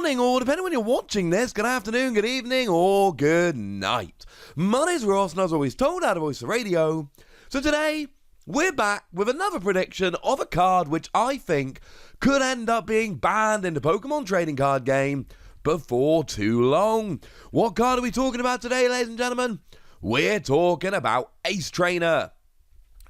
morning, or depending when you're watching this, good afternoon, good evening, or good night. My name's Ross, and as always told out of Voice of Radio. So today, we're back with another prediction of a card which I think could end up being banned in the Pokemon trading card game before too long. What card are we talking about today, ladies and gentlemen? We're talking about Ace Trainer.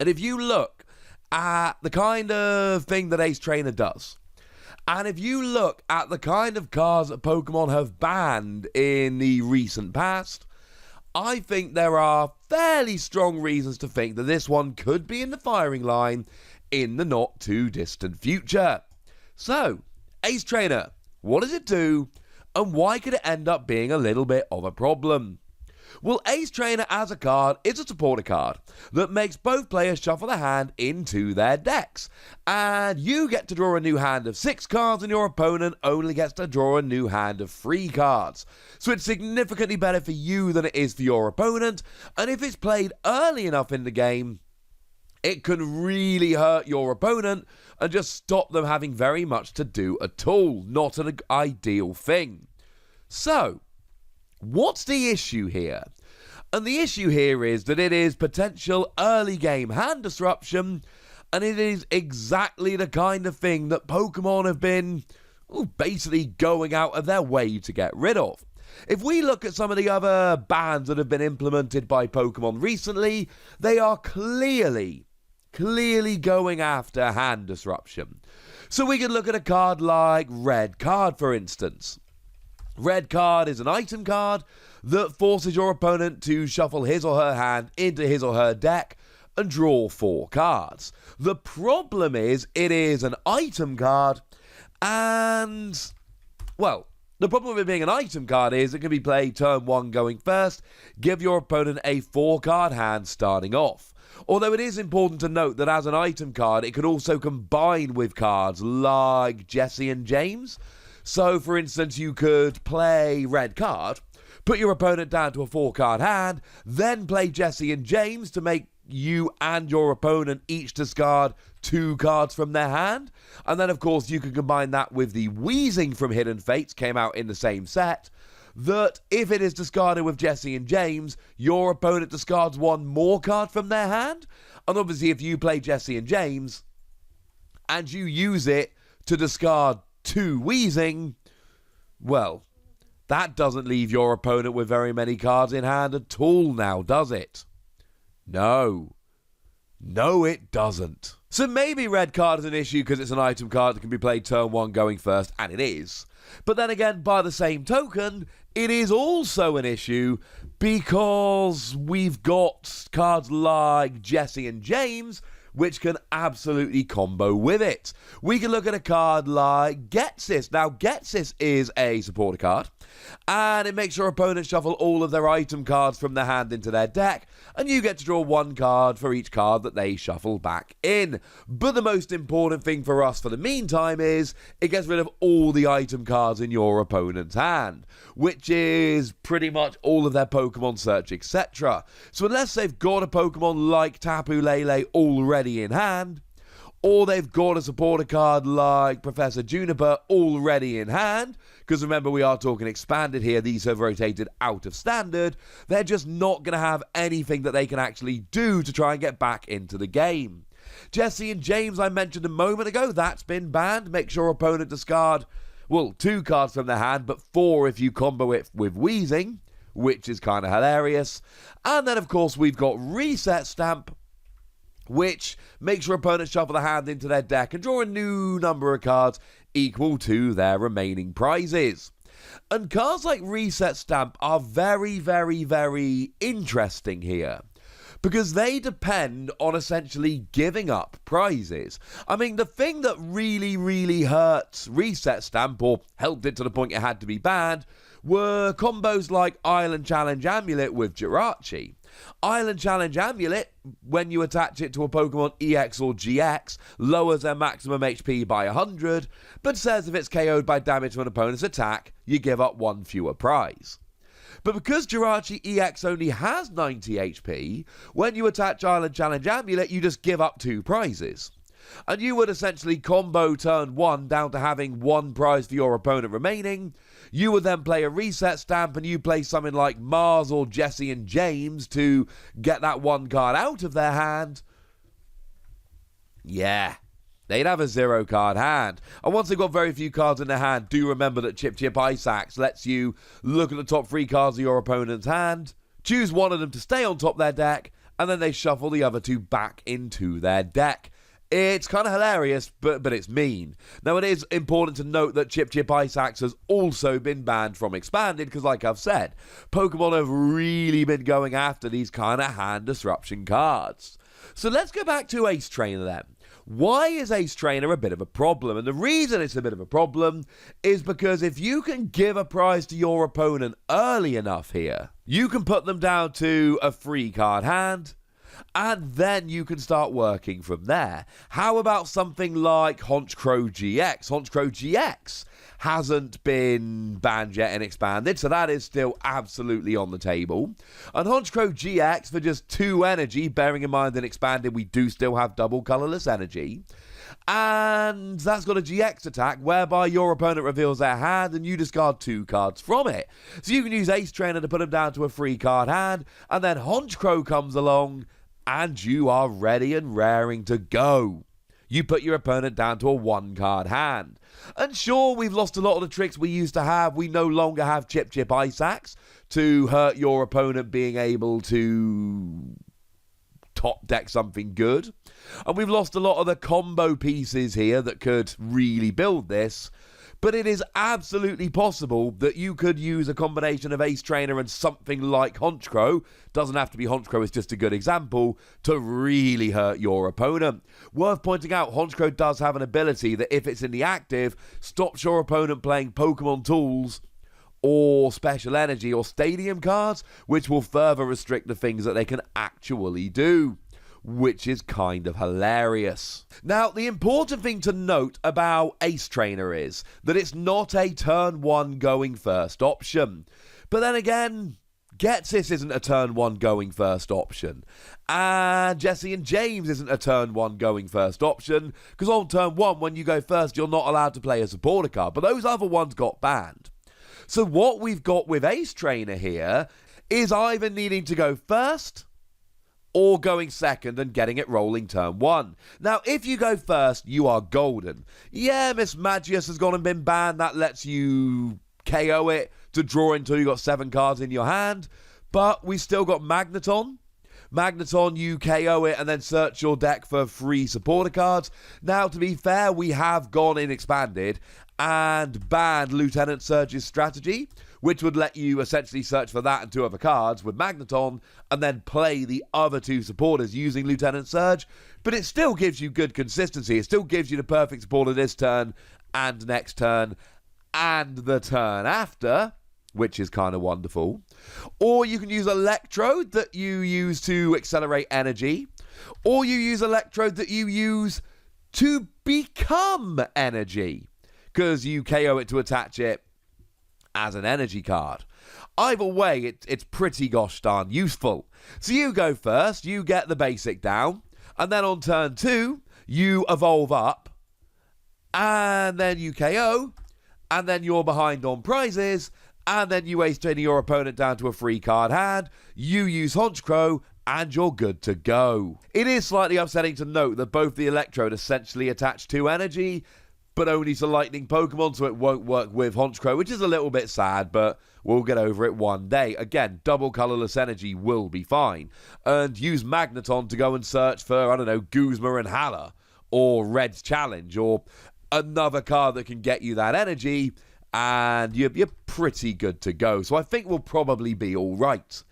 And if you look at the kind of thing that Ace Trainer does, and if you look at the kind of cards that Pokemon have banned in the recent past, I think there are fairly strong reasons to think that this one could be in the firing line in the not too distant future. So, Ace Trainer, what does it do, and why could it end up being a little bit of a problem? Well, Ace Trainer as a card is a supporter card that makes both players shuffle a hand into their decks. And you get to draw a new hand of 6 cards, and your opponent only gets to draw a new hand of 3 cards. So it's significantly better for you than it is for your opponent, and if it's played early enough in the game, it can really hurt your opponent and just stop them having very much to do at all. Not an ideal thing. So, what's the issue here? And the issue here is that it is potential early game hand disruption, and it is exactly the kind of thing that Pokemon have been basically going out of their way to get rid of. If we look at some of the other bans that have been implemented by Pokemon recently, they are clearly going after hand disruption. So we can look at a card like Red Card, for instance. Red Card is an item card that forces your opponent to shuffle his or her hand into his or her deck and draw 4 cards. The problem is, it is an item card, and, well, the problem with it being an item card is it can be played turn 1 going first, give your opponent a 4-card hand starting off. Although it is important to note that as an item card, it can also combine with cards like Jesse and James. So, for instance, you could play Red Card, put your opponent down to a 4-card hand, then play Jesse and James to make you and your opponent each discard 2 cards from their hand. And then, of course, you can combine that with the Wheezing from Hidden Fates, came out in the same set, that if it is discarded with Jesse and James, your opponent discards 1 more card from their hand. And obviously, if you play Jesse and James, and you use it to discard 2 Wheezing, well, that doesn't leave your opponent with very many cards in hand at all now, does it? No, it doesn't. So maybe Red Card is an issue because it's an item card that can be played turn 1 going first, and it is. But then again, by the same token, it is also an issue because we've got cards like Jesse and James, which can absolutely combo with it. We can look at a card like Getsis. Now, Getsis is a supporter card, and it makes your opponent shuffle all of their item cards from their hand into their deck, and you get to draw 1 card for each card that they shuffle back in. But the most important thing for us for the meantime is it gets rid of all the item cards in your opponent's hand, which is pretty much all of their Pokemon Search, etc. So unless they've got a Pokemon like Tapu Lele already in hand, or they've got a supporter card like Professor Juniper already in hand, because remember we are talking expanded here, these have rotated out of standard, they're just not going to have anything that they can actually do to try and get back into the game. Jesse and James, I mentioned a moment ago, that's been banned. Make sure your opponent discard, well, 2 cards from their hand, but 4 if you combo it with Wheezing, which is kind of hilarious. And then of course we've got Reset Stamp, which makes your opponent shuffle the hand into their deck and draw a new number of cards equal to their remaining prizes. And cards like Reset Stamp are very, very, very interesting here, because they depend on essentially giving up prizes. I mean, the thing that really, really hurt Reset Stamp, or helped it to the point it had to be banned, were combos like Island Challenge Amulet with Jirachi. Island Challenge Amulet, when you attach it to a Pokemon EX or GX, lowers their maximum HP by 100, but says if it's KO'd by damage from an opponent's attack, you give up 1 fewer prize. But because Jirachi EX only has 90 HP, when you attach Island Challenge Amulet, you just give up 2 prizes. And you would essentially combo turn 1 down to having 1 prize for your opponent remaining, You would then play a reset stamp and you play something like Mars or Jesse and James to get that one card out of their hand. Yeah, they'd have a 0-card hand. And once they've got very few cards in their hand, do remember that Chip Chip Ice Axe lets you look at the top 3 cards of your opponent's hand, choose one of them to stay on top of their deck, and then they shuffle the other 2 back into their deck. It's kind of hilarious, but it's mean. Now, it is important to note that Chip Chip Ice Axe has also been banned from Expanded, because like I've said, Pokemon have really been going after these kind of hand disruption cards. So let's go back to Ace Trainer then. Why is Ace Trainer a bit of a problem? And the reason it's a bit of a problem is because if you can give a prize to your opponent early enough here, you can put them down to a 3-card hand, and then you can start working from there. How about something like Honchkrow GX? Honchkrow GX hasn't been banned yet and expanded, so that is still absolutely on the table. And Honchkrow GX for just 2 energy, bearing in mind that expanded we do still have double colourless energy. And that's got a GX attack whereby your opponent reveals their hand and you discard 2 cards from it. So you can use Ace Trainer to put them down to a 3-card hand, and then Honchkrow comes along and you are ready and raring to go. You put your opponent down to a 1-card hand. And sure, we've lost a lot of the tricks we used to have. We no longer have Chip Chip Ice Axe to hurt your opponent being able to top deck something good. And we've lost a lot of the combo pieces here that could really build this. But it is absolutely possible that you could use a combination of Ace Trainer and something like Honchkrow, doesn't have to be Honchkrow, it's just a good example, to really hurt your opponent. Worth pointing out, Honchkrow does have an ability that if it's in the active, stops your opponent playing Pokemon tools or special energy or stadium cards, which will further restrict the things that they can actually do, which is kind of hilarious. Now, the important thing to note about Ace Trainer is that it's not a turn 1 going first option. But then again, Getsis isn't a turn 1 going first option. And Jesse and James isn't a turn 1 going first option, because on turn 1, when you go first, you're not allowed to play a supporter card. But those other ones got banned. So what we've got with Ace Trainer here is either needing to go first or going second and getting it rolling turn 1. Now, if you go first, you are golden. Yeah, Miss Magius has gone and been banned. That lets you KO it to draw until you got 7 cards in your hand. But we still got Magneton. Magneton, you KO it and then search your deck for 3 supporter cards. Now, to be fair, we have gone in expanded and banned Lieutenant Surge's strategy, which would let you essentially search for that and 2 other cards with Magneton and then play the other 2 supporters using Lieutenant Surge. But it still gives you good consistency. It still gives you the perfect supporter this turn and next turn and the turn after, which is kind of wonderful. Or you can use Electrode that you use to accelerate energy, or you use Electrode that you use to become energy, because you KO it to attach it as an energy card. Either way, it's pretty gosh darn useful. So you go first, you get the basic down, and then on turn 2, you evolve up, and then you KO, and then you're behind on prizes, and then you Ace Trainer your opponent down to a 3-card hand, you use Honchkrow, and you're good to go. It is slightly upsetting to note that both the Electrode essentially attach to energy, but only to lightning Pokemon, so it won't work with Honchkrow, which is a little bit sad, but we'll get over it one day. Again, double colourless energy will be fine. And use Magneton to go and search for, I don't know, Guzma and Hala, or Red's Challenge, or another card that can get you that energy, and you're pretty good to go. So I think we'll probably be all right.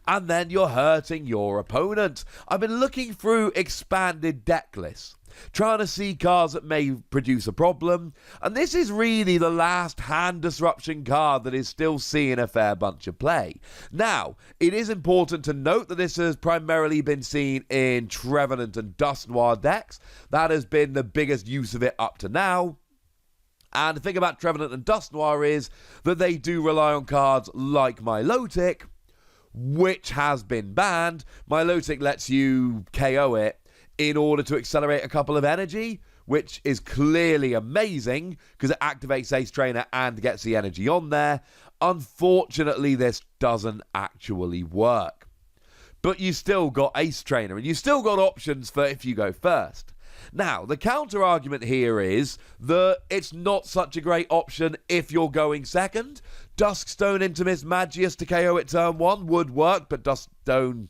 And then you're hurting your opponent. I've been looking through expanded deck lists, trying to see cards that may produce a problem, and this is really the last hand disruption card that is still seeing a fair bunch of play. Now, it is important to note that this has primarily been seen in Trevenant and Dusknoir decks. That has been the biggest use of it up to now. And the thing about Trevenant and Dusknoir is that they do rely on cards like Milotic, which has been banned. Milotic lets you KO it in order to accelerate a couple of energy, which is clearly amazing because it activates Ace Trainer and gets the energy on there. Unfortunately, this doesn't actually work. But you still got Ace Trainer, and you still got options for if you go first. Now, the counter-argument here is that it's not such a great option if you're going second. Duskstone into Mismagius to KO at turn 1 would work, but Duskstone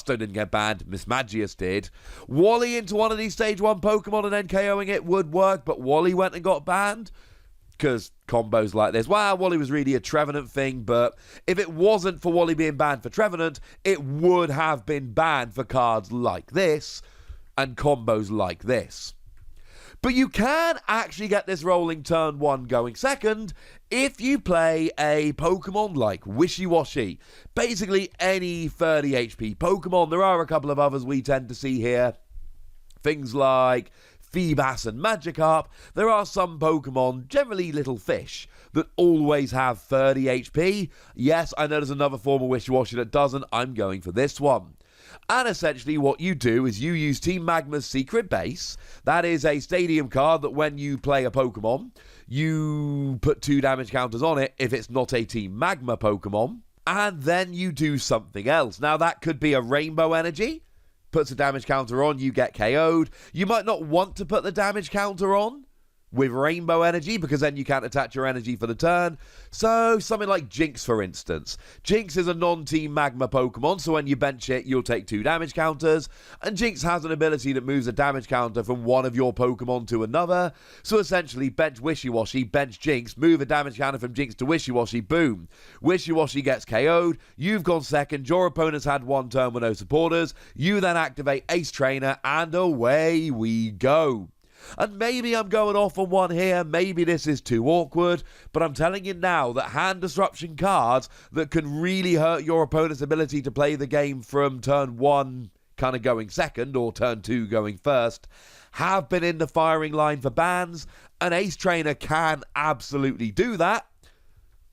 didn't get banned, Mismagius did. Wally into one of these Stage 1 Pokemon and then KOing it would work, but Wally went and got banned. Because combos like this, well, Wally was really a Trevenant thing, but if it wasn't for Wally being banned for Trevenant, it would have been banned for cards like this and combos like this. But you can actually get this rolling turn 1 going second if you play a Pokemon like Wishy-Washy. Basically any 30 HP Pokemon. There are a couple of others we tend to see here. Things like Feebas and Magikarp. There are some Pokemon, generally little fish, that always have 30 HP. Yes, I know there's another form of Wishy-Washy that doesn't. I'm going for this one. And essentially what you do is you use Team Magma's Secret Base. That is a stadium card that when you play a Pokemon, you put 2 damage counters on it if it's not a Team Magma Pokemon. And then you do something else. Now that could be a Rainbow Energy. Puts a damage counter on, you get KO'd. You might not want to put the damage counter on with Rainbow Energy because then you can't attach your energy for the turn. So something like Jinx, for instance. Jinx is a non-Team Magma Pokemon, so when you bench it, you'll take 2 damage counters. And Jinx has an ability that moves a damage counter from one of your Pokemon to another. So essentially, bench Wishy-Washy, bench Jinx, move a damage counter from Jinx to Wishy-Washy, boom. Wishy-Washy gets KO'd, you've gone second, your opponent's had 1 turn with no supporters, you then activate Ace Trainer, and away we go. And maybe I'm going off on one here, maybe this is too awkward, but I'm telling you now that hand disruption cards that can really hurt your opponent's ability to play the game from turn 1 kind of going second or turn 2 going first have been in the firing line for bans, and Ace Trainer can absolutely do that.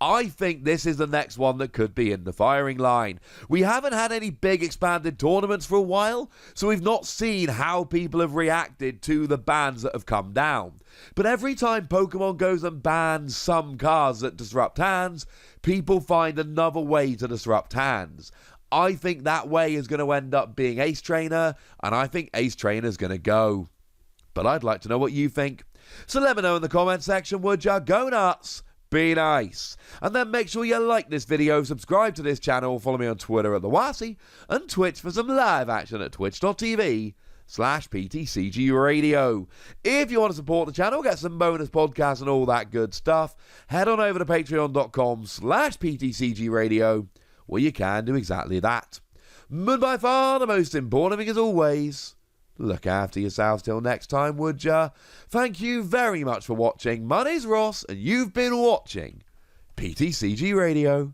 I think this is the next one that could be in the firing line. We haven't had any big expanded tournaments for a while, so we've not seen how people have reacted to the bans that have come down. But every time Pokemon goes and bans some cards that disrupt hands, people find another way to disrupt hands. I think that way is going to end up being Ace Trainer, and I think Ace Trainer is going to go. But I'd like to know what you think. So let me know in the comment section, would ya? Go nuts! Be nice. And then make sure you like this video, subscribe to this channel, follow me on Twitter at TheWasi, and Twitch for some live action at twitch.tv/PTCGRadio. If you want to support the channel, get some bonus podcasts and all that good stuff, head on over to patreon.com/PTCGRadio, where you can do exactly that. But by far the most important thing is always, look after yourselves till next time, would ya? Thank you very much for watching. My name's Ross, and you've been watching PTCG Radio.